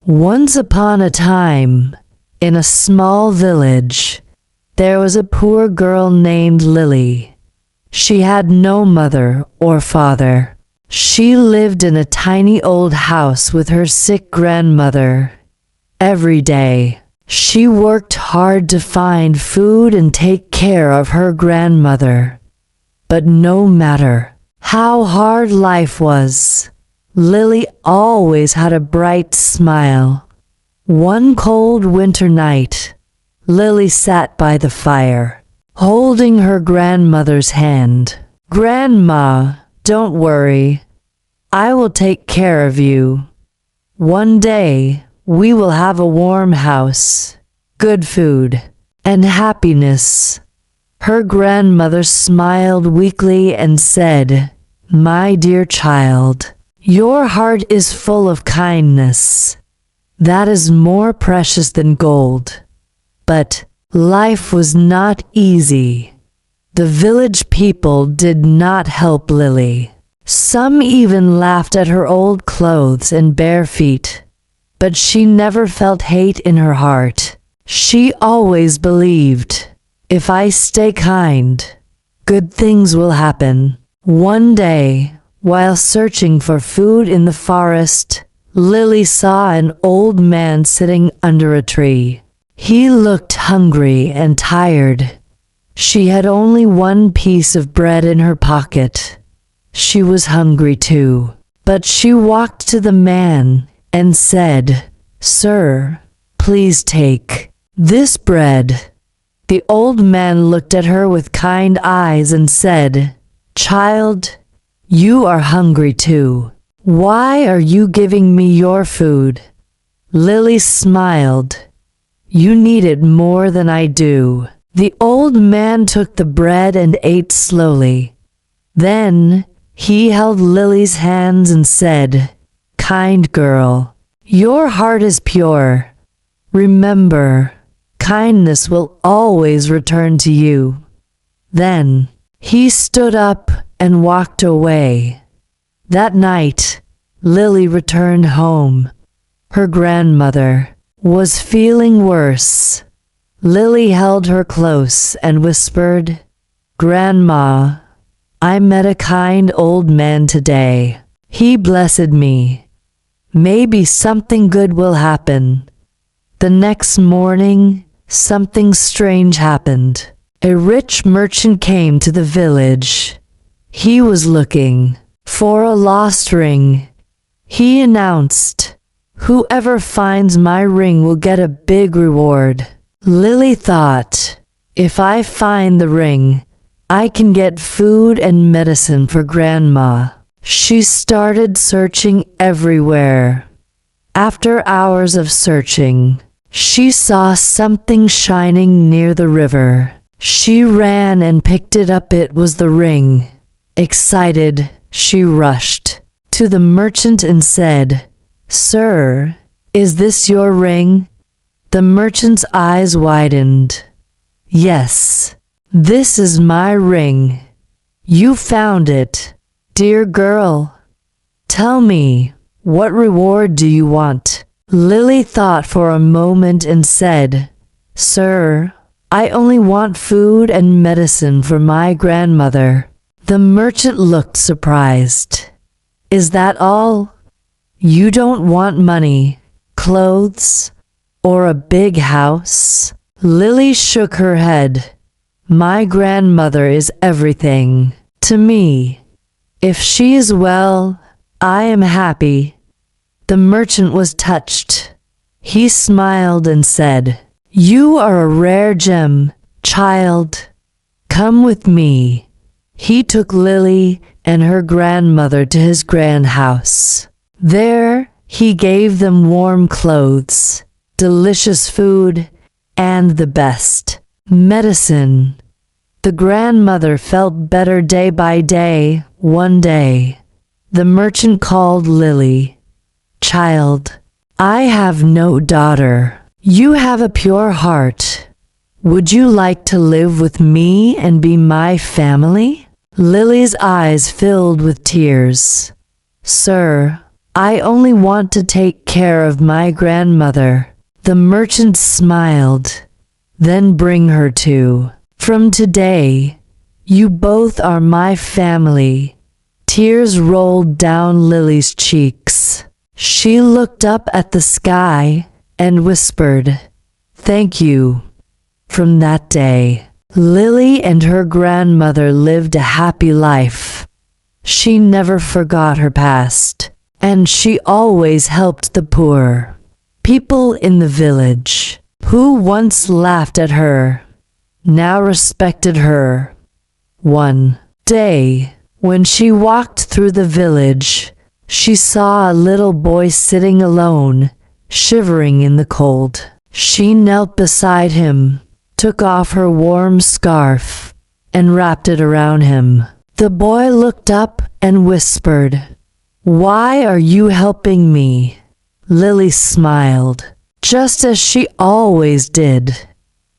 Once upon a time, in a small village, there was a poor girl named Lily. She had no mother or father. She lived in a tiny old house with her sick grandmother. Every day, she worked hard to find food and take care of her grandmother. But no matter how hard life was, Lily always had a bright smile. One cold winter night, Lily sat by the fire, holding her grandmother's hand. "Grandma, don't worry. I will take care of you. One day, we will have a warm house, good food, and happiness." Her grandmother smiled weakly and said, "My dear child, your heart is full of kindness. That is more precious than gold." But life was not easy. The village people did not help Lily. Some even laughed at her old clothes and bare feet. But she never felt hate in her heart. She always believed, if I stay kind, good things will happen. One day, while searching for food in the forest, Lily saw an old man sitting under a tree. He looked hungry and tired. She had only one piece of bread in her pocket. She was hungry too, but she walked to the man and said, "Sir, please take this bread." The old man looked at her with kind eyes and said, "Child, you are hungry too. Why are you giving me your food?" Lily smiled. "You need it more than I do." The old man took the bread and ate slowly. Then he held Lily's hands and said, "Kind girl, your heart is pure. Remember, kindness will always return to you." Then he stood up and walked away. That night, Lily returned home. Her grandmother was feeling worse. Lily held her close and whispered, "Grandma, I met a kind old man today. He blessed me. Maybe something good will happen." The next morning, something strange happened. A rich merchant came to the village. He was looking for a lost ring. He announced, "Whoever finds my ring will get a big reward." Lily thought, "If I find the ring, I can get food and medicine for Grandma." She started searching everywhere. After hours of searching, she saw something shining near the river. She ran and picked it up. It was the ring. Excited, she rushed to the merchant and said, "Sir, is this your ring?" The merchant's eyes widened. "Yes, this is my ring. You found it. Dear girl, tell me, what reward do you want?" Lily thought for a moment and said, "Sir, I only want food and medicine for my grandmother." The merchant looked surprised. "Is that all? You don't want money, clothes, or a big house?" Lily shook her head. "My grandmother is everything to me. If she is well, I am happy." The merchant was touched. He smiled and said, "You are a rare gem, child. Come with me." He took Lily and her grandmother to his grand house. There, he gave them warm clothes, delicious food, and the best medicine. The grandmother felt better day by day. One day, the merchant called Lily. "Child, I have no daughter. You have a pure heart. Would you like to live with me and be my family?" Lily's eyes filled with tears. "Sir, I only want to take care of my grandmother." The merchant smiled. "Then bring her too. From today, you both are my family." Tears rolled down Lily's cheeks. She looked up at the sky and whispered, "Thank you." From that day, Lily and her grandmother lived a happy life. She never forgot her past, and she always helped the poor. People in the village, who once laughed at her, now respected her. One day, when she walked through the village, she saw a little boy sitting alone, shivering in the cold. She knelt beside him, took off her warm scarf, and wrapped it around him. The boy looked up and whispered, "Why are you helping me?" Lily smiled, just as she always did,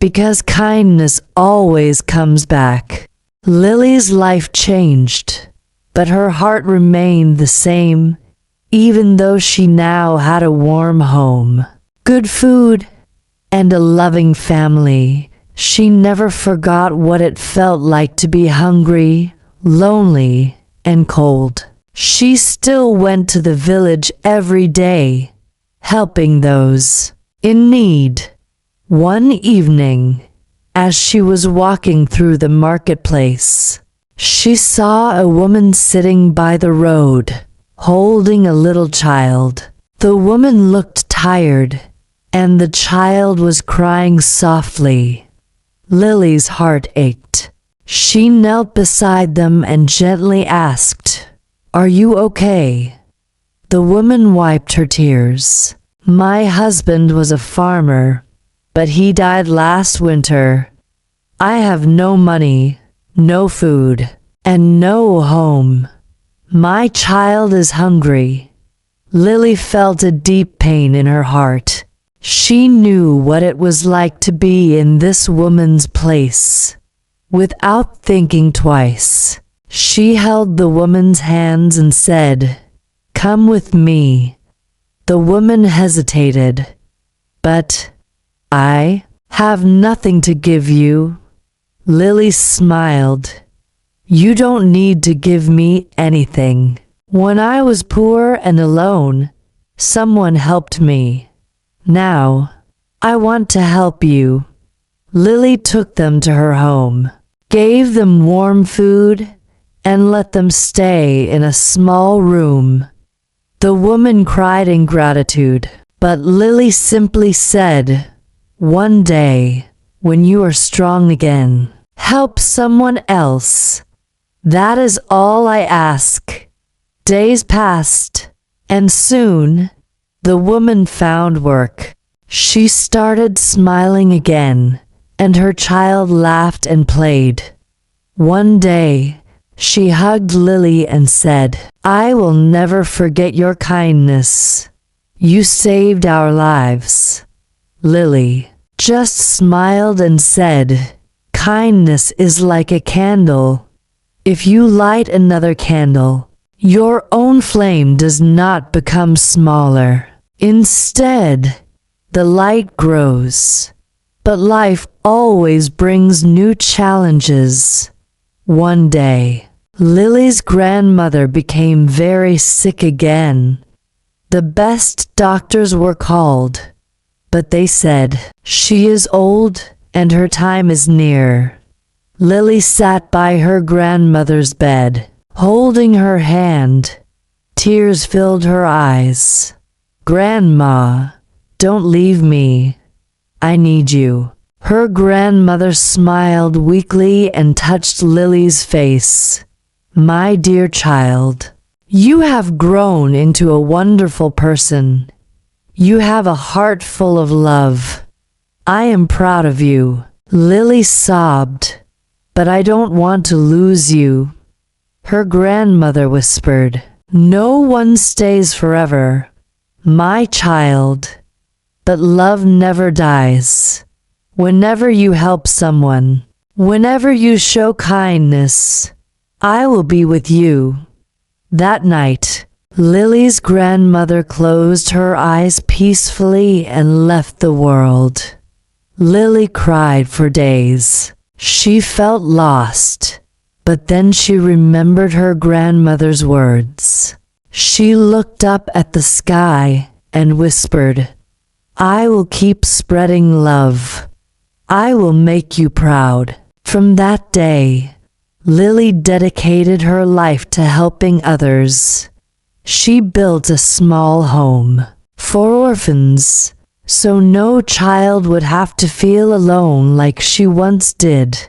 because kindness always comes back. Lily's life changed, but her heart remained the same, even though she now had a warm home, good food, and a loving family. She never forgot what it felt like to be hungry, lonely, and cold. She still went to the village every day, helping those in need. One evening, as she was walking through the marketplace, she saw a woman sitting by the road, holding a little child. The woman looked tired, and the child was crying softly. Lily's heart ached. She knelt beside them and gently asked, "Are you okay?" The woman wiped her tears. "My husband was a farmer, but he died last winter. I have no money, no food, and no home. My child is hungry." Lily felt a deep pain in her heart. She knew what it was like to be in this woman's place. Without thinking twice, she held the woman's hands and said, "Come with me." The woman hesitated. "But I have nothing to give you." Lily smiled. "You don't need to give me anything. When I was poor and alone, someone helped me. Now, I want to help you." Lily took them to her home, gave them warm food, and let them stay in a small room. The woman cried in gratitude, but Lily simply said, "One day, when you are strong again, help someone else. That is all I ask." Days passed, and soon, the woman found work. She started smiling again, and her child laughed and played. One day, she hugged Lily and said, "I will never forget your kindness. You saved our lives." Lily just smiled and said, "Kindness is like a candle. If you light another candle, your own flame does not become smaller. Instead, the light grows." But life always brings new challenges. One day, Lily's grandmother became very sick again. The best doctors were called, but they said, "She is old and her time is near." Lily sat by her grandmother's bed, holding her hand. Tears filled her eyes. "Grandma, don't leave me. I need you." Her grandmother smiled weakly and touched Lily's face. "My dear child, you have grown into a wonderful person. You have a heart full of love. I am proud of you." Lily sobbed, "But I don't want to lose you." Her grandmother whispered, "No one stays forever, my child, but love never dies. Whenever you help someone, whenever you show kindness, I will be with you." That night, Lily's grandmother closed her eyes peacefully and left the world. Lily cried for days. She felt lost, but then she remembered her grandmother's words. She looked up at the sky and whispered, "I will keep spreading love. I will make you proud." From that day, Lily dedicated her life to helping others. She built a small home for orphans, so no child would have to feel alone like she once did.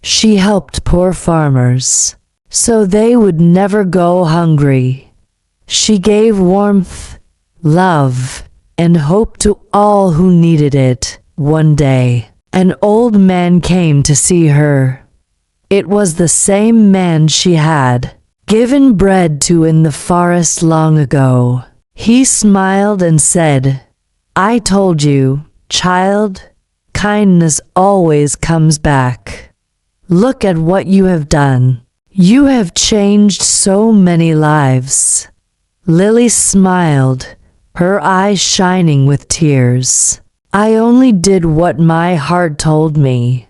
She helped poor farmers, so they would never go hungry. She gave warmth, love, and hope to all who needed it. One day, an old man came to see her. It was the same man she had given bread to in the forest long ago. He smiled and said, "I told you, child, kindness always comes back. Look at what you have done. You have changed so many lives." Lily smiled, her eyes shining with tears. "I only did what my heart told me."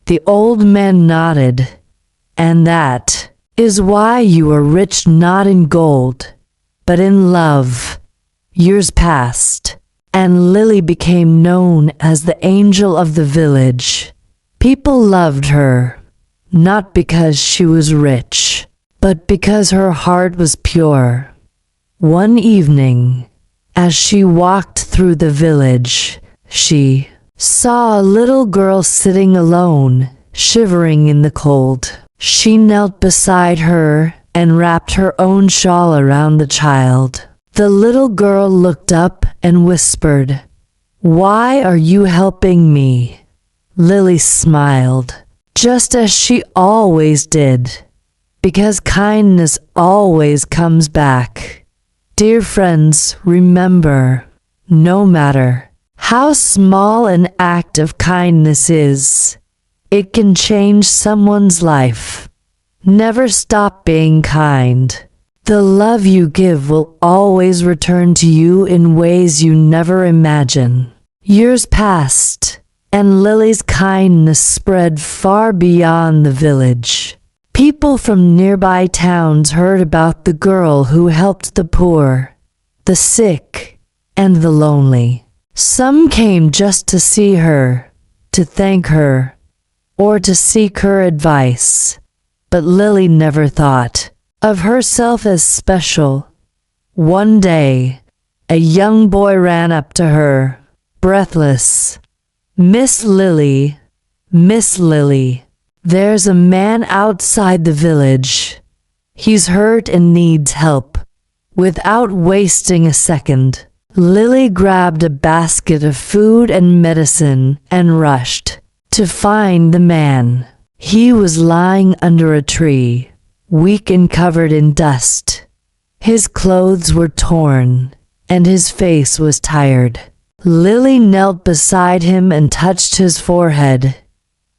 The old man nodded. "And that is why you are rich not in gold, but in love." Years passed, and Lily became known as the angel of the village. People loved her, not because she was rich, but because her heart was pure. One evening, as she walked through the village, she saw a little girl sitting alone, shivering in the cold. She knelt beside her and wrapped her own shawl around the child. The little girl looked up and whispered, "Why are you helping me?" Lily smiled, just as she always did, because kindness always comes back. Dear friends, remember, no matter how small an act of kindness is, it can change someone's life. Never stop being kind. The love you give will always return to you in ways you never imagine. Years passed, and Lily's kindness spread far beyond the village. People from nearby towns heard about the girl who helped the poor, the sick, and the lonely. Some came just to see her, to thank her, or to seek her advice. But Lily never thought of herself as special. One day, a young boy ran up to her, breathless. Miss Lily, there's a man outside the village. He's hurt and needs help." Without wasting a second, Lily grabbed a basket of food and medicine and rushed to find the man. He was lying under a tree, weak and covered in dust. His clothes were torn, and his face was tired. Lily knelt beside him and touched his forehead.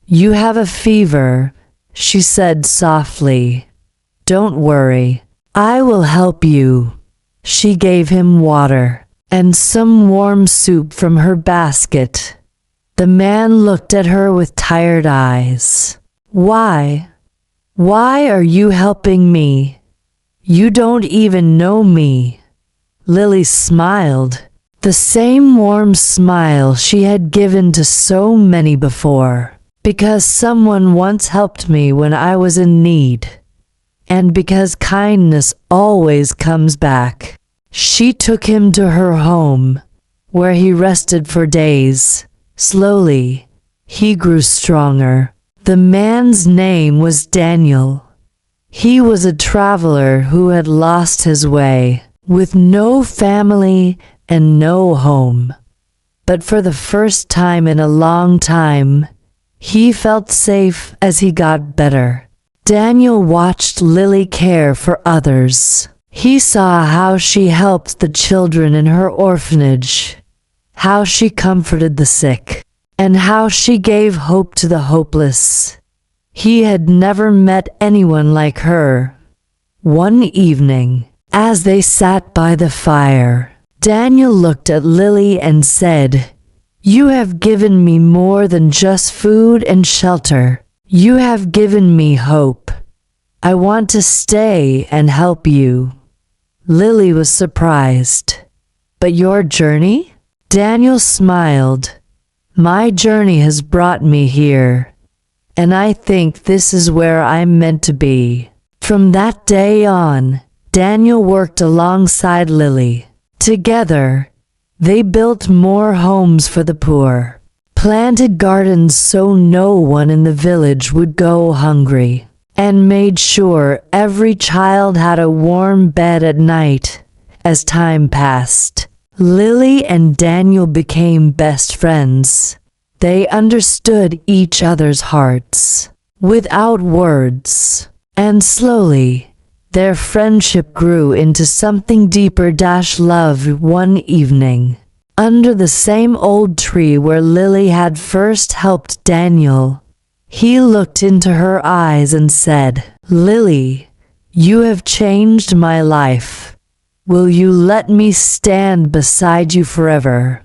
"You have a fever," she said softly. "Don't worry, I will help you." She gave him water and some warm soup from her basket. The man looked at her with tired eyes. Why are you helping me? You don't even know me." Lily smiled, the same warm smile she had given to so many before. "Because someone once helped me when I was in need, and because kindness always comes back." She took him to her home, where he rested for days. Slowly, he grew stronger. The man's name was Daniel. He was a traveler who had lost his way, with no family and no home. But for the first time in a long time, he felt safe as he got better. Daniel watched Lily care for others. He saw how she helped the children in her orphanage, how she comforted the sick, and how she gave hope to the hopeless. He had never met anyone like her. One evening, As they sat by the fire, Daniel looked at Lily and said, "You have given me more than just food and shelter. You have given me hope. I want to stay and help you." Lily was surprised. "But your journey?" Daniel smiled. "My journey has brought me here, and I think this is where I'm meant to be." From that day on, Daniel worked alongside Lily. Together, they built more homes for the poor, planted gardens so no one in the village would go hungry, and made sure every child had a warm bed at night. As time passed, Lily and Daniel became best friends. They understood each other's hearts without words, and slowly, their friendship grew into something deeper. Love. One evening, under the same old tree where Lily had first helped Daniel, he looked into her eyes and said, "Lily, you have changed my life. Will you let me stand beside you forever?"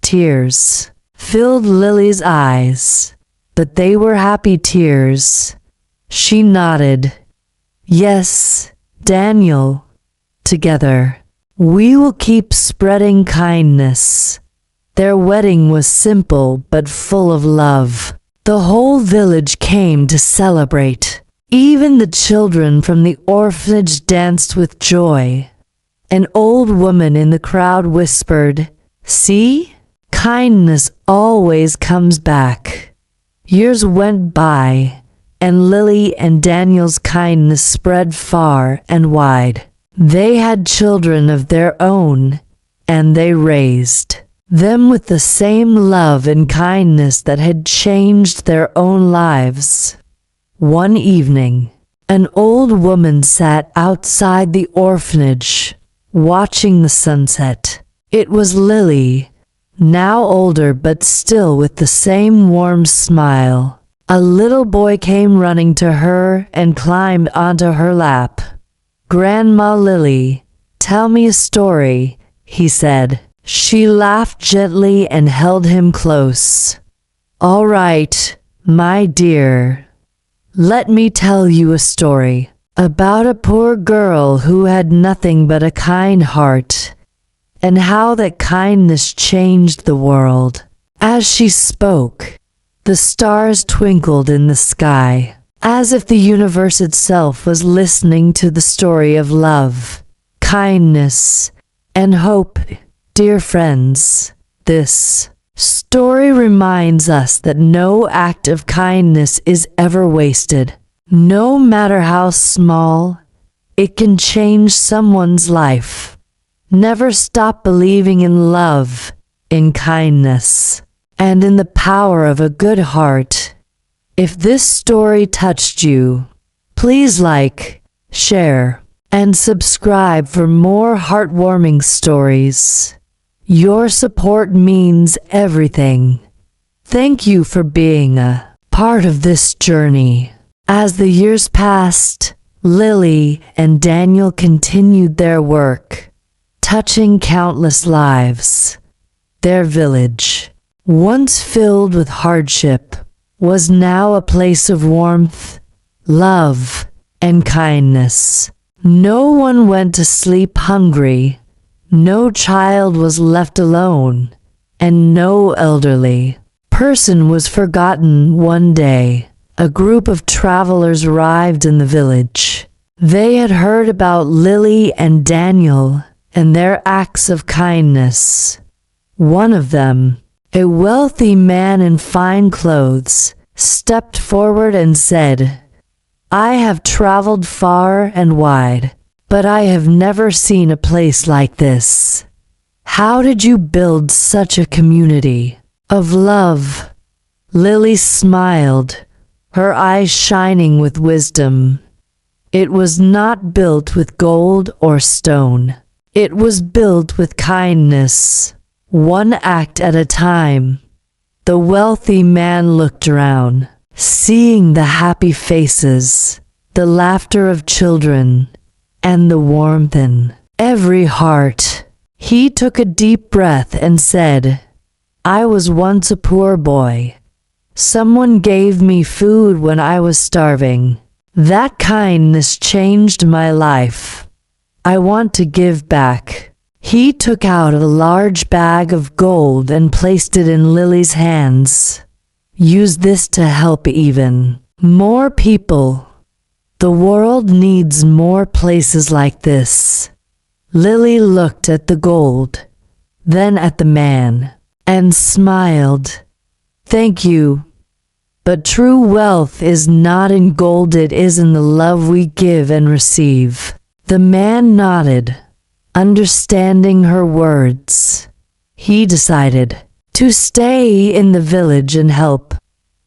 Tears filled Lily's eyes, but they were happy tears. She nodded. "Yes, Daniel. Together, we will keep spreading kindness." Their wedding was simple but full of love. The whole village came to celebrate. Even the children from the orphanage danced with joy. An old woman in the crowd whispered, "See? Kindness always comes back." Years went by, and Lily and Daniel's kindness spread far and wide. They had children of their own, and they raised them with the same love and kindness that had changed their own lives. One evening, an old woman sat outside the orphanage, watching the sunset. It was Lily, now older but still with the same warm smile. A little boy came running to her and climbed onto her lap. "Grandma Lily, tell me a story," he said. She laughed gently and held him close. "All right, my dear. Let me tell you a story about a poor girl who had nothing but a kind heart, and how that kindness changed the world." As she spoke, the stars twinkled in the sky, as if the universe itself was listening to the story of love, kindness, and hope. Dear friends, this story reminds us that no act of kindness is ever wasted. No matter how small, it can change someone's life. Never stop believing in love, in kindness, and in the power of a good heart. If this story touched you, please like, share, and subscribe for more heartwarming stories. Your support means everything. Thank you for being a part of this journey. As the years passed, Lily and Daniel continued their work, touching countless lives. Their village, once filled with hardship, was now a place of warmth, love, and kindness. No one went to sleep hungry, no child was left alone, and no elderly person was forgotten. One day, a group of travelers arrived in the village. They had heard about Lily and Daniel and their acts of kindness. One of them, a wealthy man in fine clothes, stepped forward and said, "I have traveled far and wide, but I have never seen a place like this. How did you build such a community of love?" Lily smiled, her eyes shining with wisdom. "It was not built with gold or stone. It was built with kindness, one act at a time." The wealthy man looked around, seeing the happy faces, the laughter of children, and the warmth in every heart. He took a deep breath and said, "I was once a poor boy. Someone gave me food when I was starving. That kindness changed my life. I want to give back." He took out a large bag of gold and placed it in Lily's hands. "Use this to help even more people. The world needs more places like this." Lily looked at the gold, then at the man, and smiled. "Thank you. But true wealth is not in gold, it is in the love we give and receive." The man nodded, understanding her words. He decided to stay in the village and help,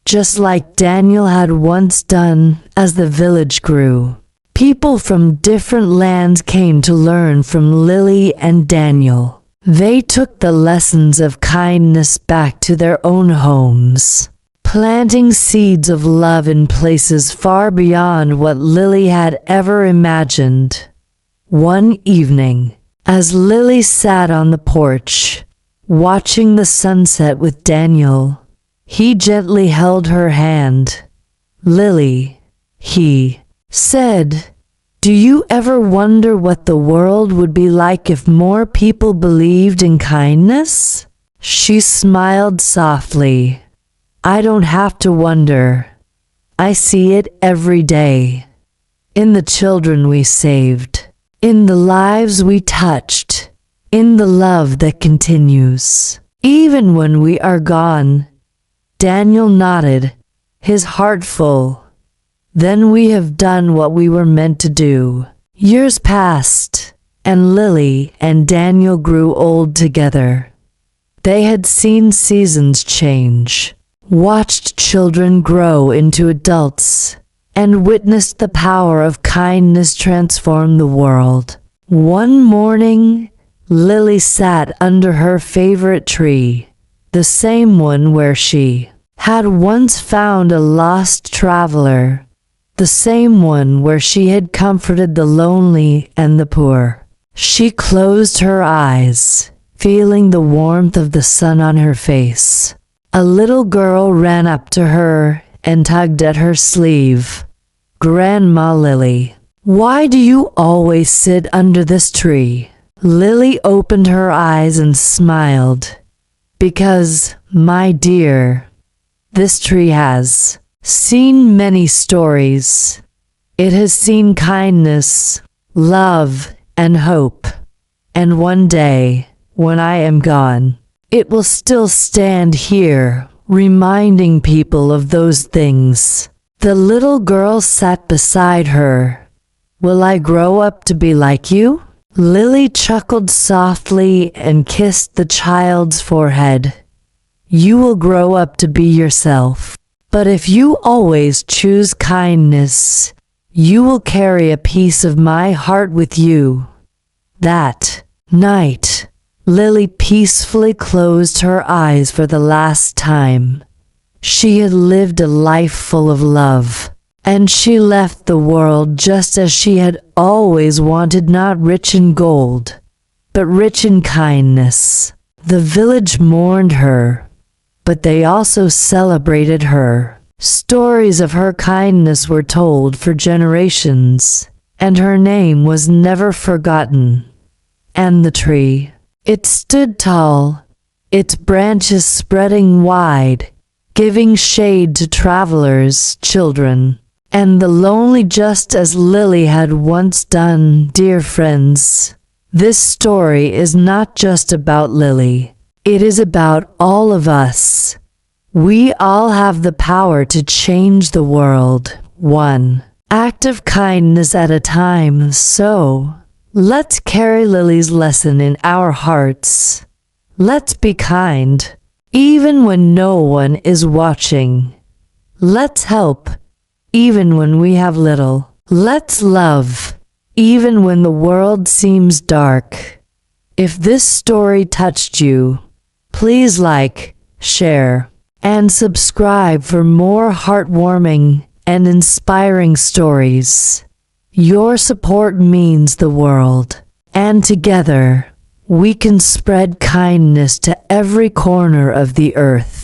just like Daniel had once done. As the village grew, people from different lands came to learn from Lily and Daniel. They took the lessons of kindness back to their own homes, planting seeds of love in places far beyond what Lily had ever imagined. One evening, as Lily sat on the porch, watching the sunset with Daniel, he gently held her hand. "Lily," he said, "do you ever wonder what the world would be like if more people believed in kindness?" She smiled softly. "I don't have to wonder. I see it every day. In the children we saved, in the lives we touched, in the love that continues, even when we are gone." Daniel nodded, his heart full. "Then we have done what we were meant to do." Years passed, and Lily and Daniel grew old together. They had seen seasons change, watched children grow into adults, and witnessed the power of kindness transform the world. One morning, Lily sat under her favorite tree, the same one where she had once found a lost traveler, the same one where she had comforted the lonely and the poor. She closed her eyes, feeling the warmth of the sun on her face. A little girl ran up to her and tugged at her sleeve. "Grandma Lily, why do you always sit under this tree?" Lily opened her eyes and smiled. "Because, my dear, this tree has seen many stories. It has seen kindness, love, and hope. And one day, when I am gone, it will still stand here, reminding people of those things." The little girl sat beside her. "Will I grow up to be like you?" Lily chuckled softly and kissed the child's forehead. "You will grow up to be yourself. But if you always choose kindness, you will carry a piece of my heart with you." That night, Lily peacefully closed her eyes for the last time. She had lived a life full of love, and she left the world just as she had always wanted, not rich in gold, but rich in kindness. The village mourned her, but they also celebrated her. Stories of her kindness were told for generations, and her name was never forgotten. And the tree, it stood tall, its branches spreading wide, giving shade to travelers, children, and the lonely, just as Lily had once done. Dear friends, this story is not just about Lily. It is about all of us. We all have the power to change the world, one act of kindness at a time. So, let's carry Lily's lesson in our hearts. Let's be kind, even when no one is watching. Let's help, even when we have little. Let's love, even when the world seems dark. If this story touched you, please like, share, and subscribe for more heartwarming and inspiring stories. Your support means the world, and together we can spread kindness to every corner of the earth.